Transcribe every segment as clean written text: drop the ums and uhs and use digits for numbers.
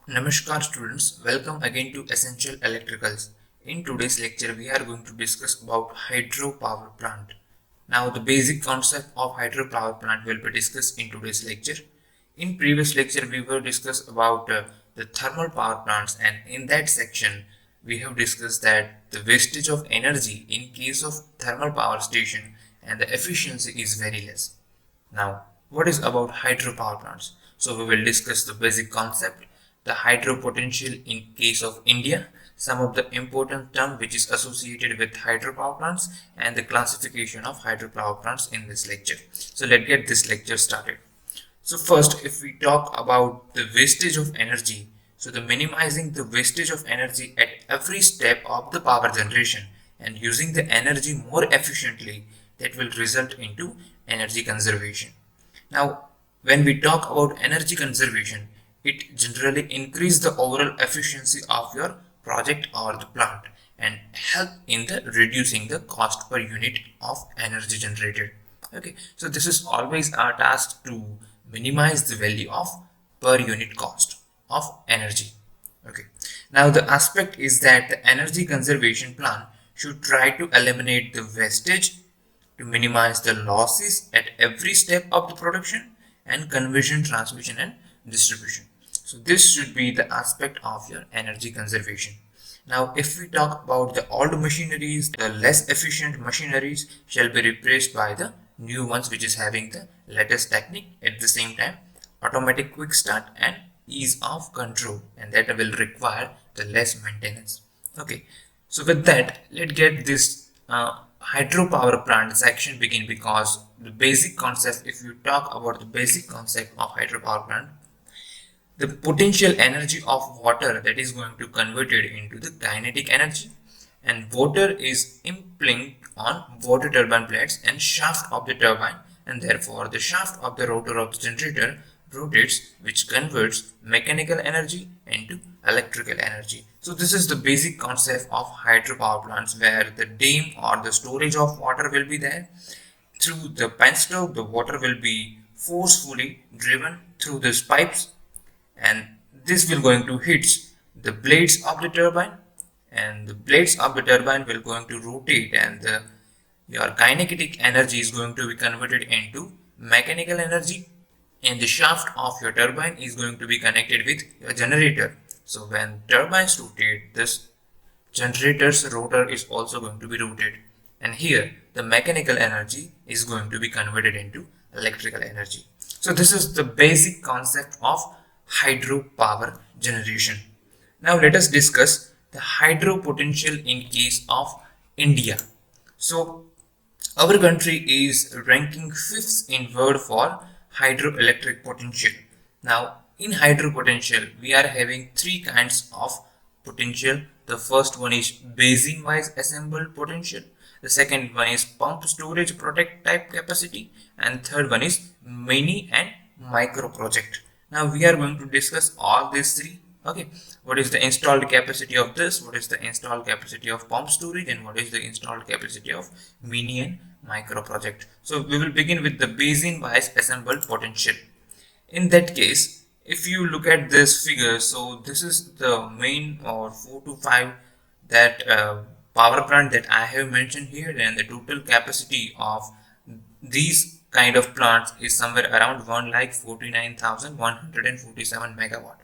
Namaskar students, welcome again to Essential Electricals. In today's lecture, we are going to discuss about hydropower plant. Now, the basic concept of hydropower plant will be discussed in today's lecture. In previous lecture, we were discussed about the thermal power plants, and in that section, we have discussed that the wastage of energy in case of thermal power station and the efficiency is very less. Now, what is about hydropower plants? So we will discuss the basic concept, the hydro potential in case of India, some of the important term which is associated with hydropower plants, and the classification of hydropower plants in this lecture. So let's get this lecture started. So first, if we talk about the wastage of energy, so the minimizing the wastage of energy at every step of the power generation and using the energy more efficiently, that will result into energy conservation. Now, when we talk about energy conservation, it generally increase the overall efficiency of your project or the plant and help in the reducing the cost per unit of energy generated. Okay, so this is always our task to minimize the value of per unit cost of energy. Okay, now the aspect is that the energy conservation plan should try to eliminate the wastage to minimize the losses at every step of the production and conversion, transmission, and distribution. So this should be the aspect of your energy conservation. Now, if we talk about the old machineries, the less efficient machineries shall be replaced by the new ones which is having the latest technique, at the same time automatic quick start and ease of control, and that will require the less maintenance. Okay, so with that, let's get this hydropower plant section begin, because the basic concept, if you talk about the basic concept of hydropower plant, the potential energy of water that is going to convert it into the kinetic energy, and water is impinged on water turbine blades and shaft of the turbine, and therefore the shaft of the rotor of the generator rotates, which converts mechanical energy into electrical energy. So this is the basic concept of hydropower plants, where the dam or the storage of water will be there. Through the penstoke, the water will be forcefully driven through these pipes, and this will going to hit the blades of the turbine, and the blades of the turbine will going to rotate, and your kinetic energy is going to be converted into mechanical energy, and the shaft of your turbine is going to be connected with your generator. So when turbines rotate, this generator's rotor is also going to be rotated, and here the mechanical energy is going to be converted into electrical energy. So this is the basic concept of hydropower generation. Now let us discuss the hydro potential in case of India. So our country is ranking 5th in world for hydroelectric potential. Now in hydro potential, we are having three kinds of potential. The first one is basin wise assembled potential, the second one is pump storage project type capacity, and third one is mini and micro project. Now we are going to discuss all these three. Okay, what is the installed capacity of this, what is the installed capacity of pump storage, and what is the installed capacity of mini and micro project. So we will begin with the basin wise assembled potential. In that case, if you look at this figure, so this is the main or 4 to 5 that power plant that I have mentioned here, and the total capacity of these kind of plants is somewhere around 1,49,147 megawatt.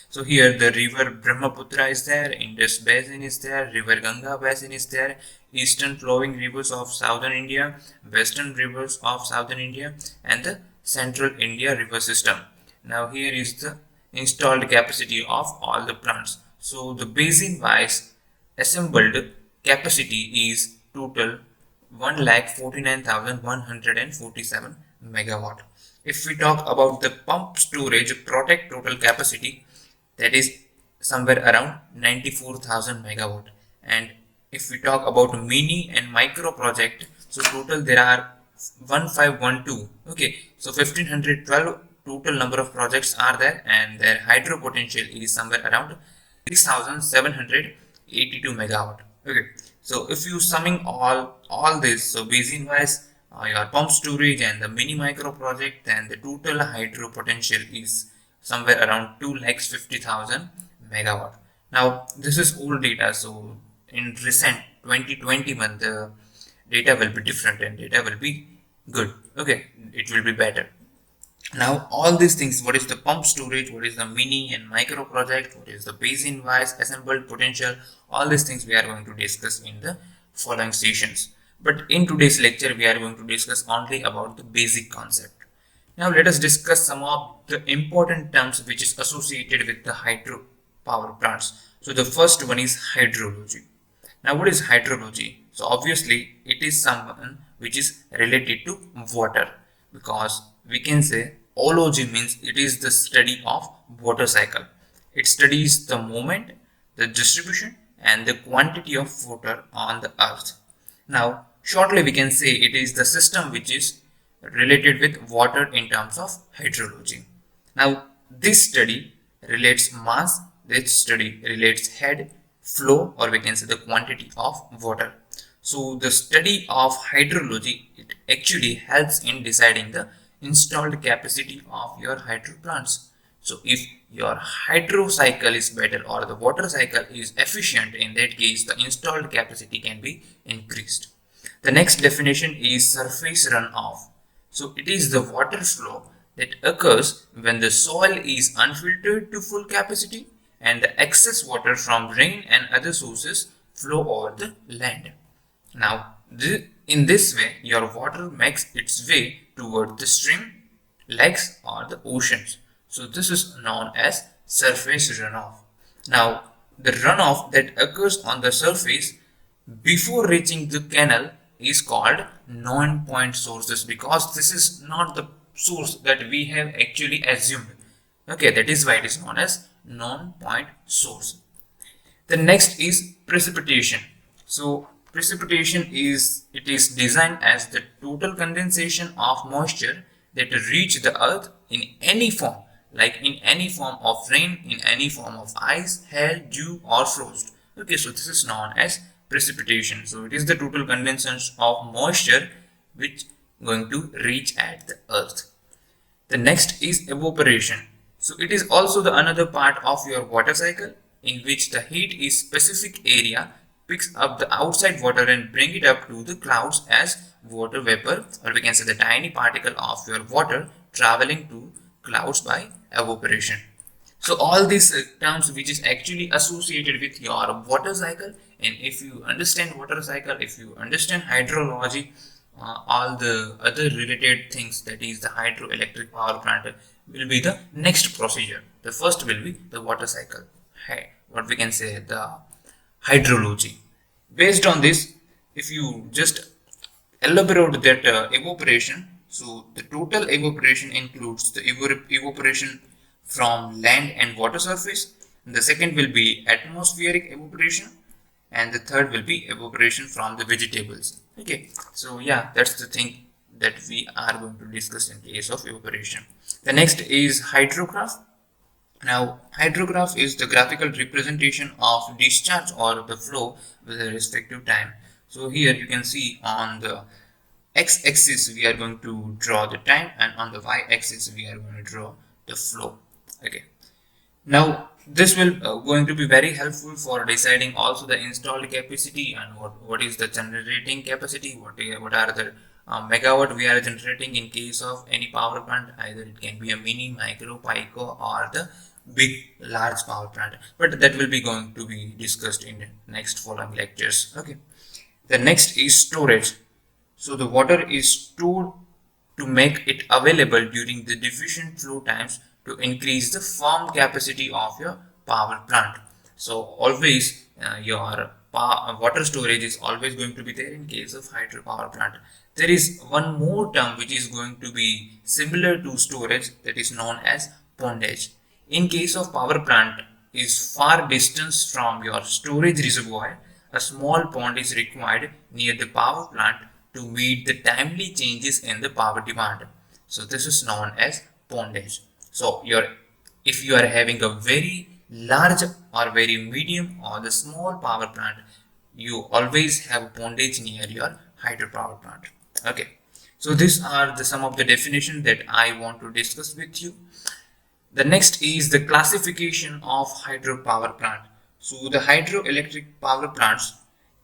So here the river Brahmaputra is there, Indus Basin is there, river Ganga Basin is there, eastern flowing rivers of southern India, western rivers of southern India, and the central India river system. Now here is the installed capacity of all the plants. So the basin wise assembled capacity is total 1,49,147 megawatt. If we talk about the pump storage project total capacity, that is somewhere around 94,000 megawatt. And if we talk about mini and micro project, so total there are 1512. Okay, so 1512 total number of projects are there, and their hydro potential is somewhere around 6782 megawatt. Okay, so if you summing all this, so basin wise, your pump storage and the mini micro project, then the total hydro potential is somewhere around 2,50,000 megawatt. Now this is old data, so in recent 2021 the data will be different and data will be good. Okay, it will be better. Now all these things, what is the pump storage, what is the mini and micro project, what is the basin wise assembled potential, all these things we are going to discuss in the following sessions. But in today's lecture we are going to discuss only about the basic concept. Now let us discuss some of the important terms which is associated with the hydro power plants. So the first one is hydrology. Now what is hydrology? So obviously it is someone which is related to water, because we can say ology means it is the study of water cycle. It studies the movement, the distribution and the quantity of water on the earth. Now shortly we can say it is the system which is related with water in terms of hydrology. Now this study relates mass, this study relates head, flow, or we can say the quantity of water. So the study of hydrology, it actually helps in deciding the installed capacity of your hydro plants. So if your hydro cycle is better or the water cycle is efficient, in that case the installed capacity can be increased. The next definition is surface runoff. So it is the water flow that occurs when the soil is unfiltered to full capacity and the excess water from rain and other sources flow over the land. Now, in this way, your water makes its way toward the stream, lakes, or the oceans. So, this is known as surface runoff. Now, the runoff that occurs on the surface before reaching the canal is called non-point sources, because this is not the source that we have actually assumed. Okay, that is why it is known as non-point source. The next is precipitation. So precipitation is designed as the total condensation of moisture that reach the earth in any form, like in any form of rain, in any form of ice, hail, dew or frost. Okay, so this is known as precipitation. So it is the total condensation of moisture which going to reach at the earth. The next is evaporation. So it is also the another part of your water cycle, in which the heat is specific area picks up the outside water and bring it up to the clouds as water vapor, or we can say the tiny particle of your water traveling to clouds by evaporation. So all these terms which is actually associated with your water cycle, and if you understand water cycle, if you understand hydrology, all the other related things, that is the hydroelectric power plant, will be the next procedure. The first will be the water cycle, what we can say the hydrology. Based on this, if you just elaborate that evaporation, so the total evaporation includes the evaporation from land and water surface. The second will be atmospheric evaporation, and the third will be evaporation from the vegetables. Okay, so yeah, that's the thing that we are going to discuss in case of evaporation. The next is hydrograph. Now hydrograph is the graphical representation of discharge or the flow with a respective time. So here you can see on the x-axis we are going to draw the time, and on the y-axis we are going to draw the flow. Okay, now this will going to be very helpful for deciding also the installed capacity and what is the generating capacity, what are the megawatt we are generating in case of any power plant. Either it can be a mini, micro, pico or the big large power plant, but that will be going to be discussed in the next following lectures. Okay, the next is storage. So the water is stored to make it available during the deficient flow times to increase the firm capacity of your power plant. So always your water storage is always going to be there in case of hydropower plant. There is one more term which is going to be similar to storage, that is known as pondage. In case of power plant is far distance from your storage reservoir, a small pond is required near the power plant to meet the timely changes in the power demand. So this is known as pondage. So if you are having a very large or very medium or the small power plant, you always have pondage near your hydropower plant. Okay, so these are some of the definition that I want to discuss with you. The next is the classification of hydropower plant. So the hydroelectric power plants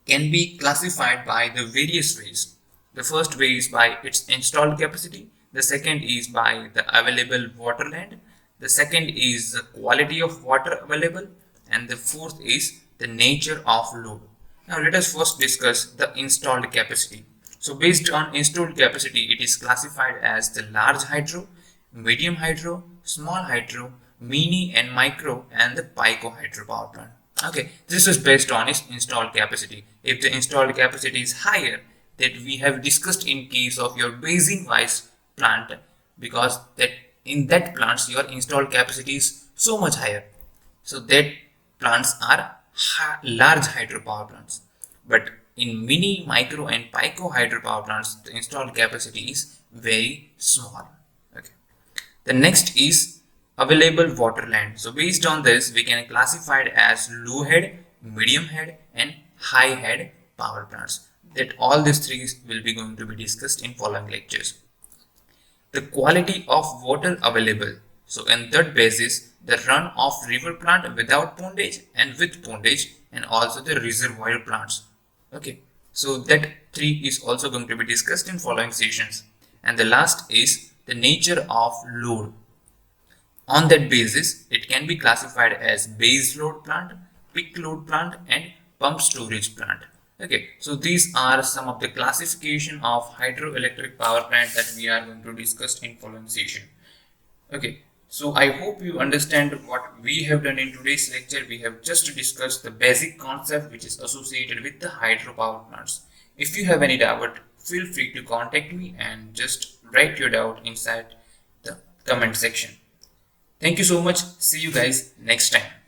can be classified by the various ways. The first way is by its installed capacity. The second is by the available water land. The second is the quality of water available. And the fourth is the nature of load. Now let us first discuss the installed capacity. So based on installed capacity, it is classified as the large hydro, medium hydro, small hydro, mini and micro, and the pico hydro power plant. Okay, this is based on its installed capacity. If the installed capacity is higher, that we have discussed in case of your basin wise plant, because that in that plants your installed capacity is so much higher, so that plants are large hydropower plants. But in mini, micro and pico hydropower plants, the installed capacity is very small. Okay. The next is available water land. So based on this, we can classify it as low head, medium head and high head power plants. That all these three will be going to be discussed in following lectures. The quality of water available. So in that basis, the run of river plant without pondage and with pondage, and also the reservoir plants. Okay, so that three is also going to be discussed in following sessions. And the last is the nature of load. On that basis, it can be classified as base load plant, peak load plant and pump storage plant. Okay, so these are some of the classification of hydroelectric power plant that we are going to discuss in following session. Okay, so I hope you understand what we have done in today's lecture. We have just discussed the basic concept which is associated with the hydropower plants. If you have any doubt, feel free to contact me and just write your doubt inside the comment section. Thank you so much. See you guys next time.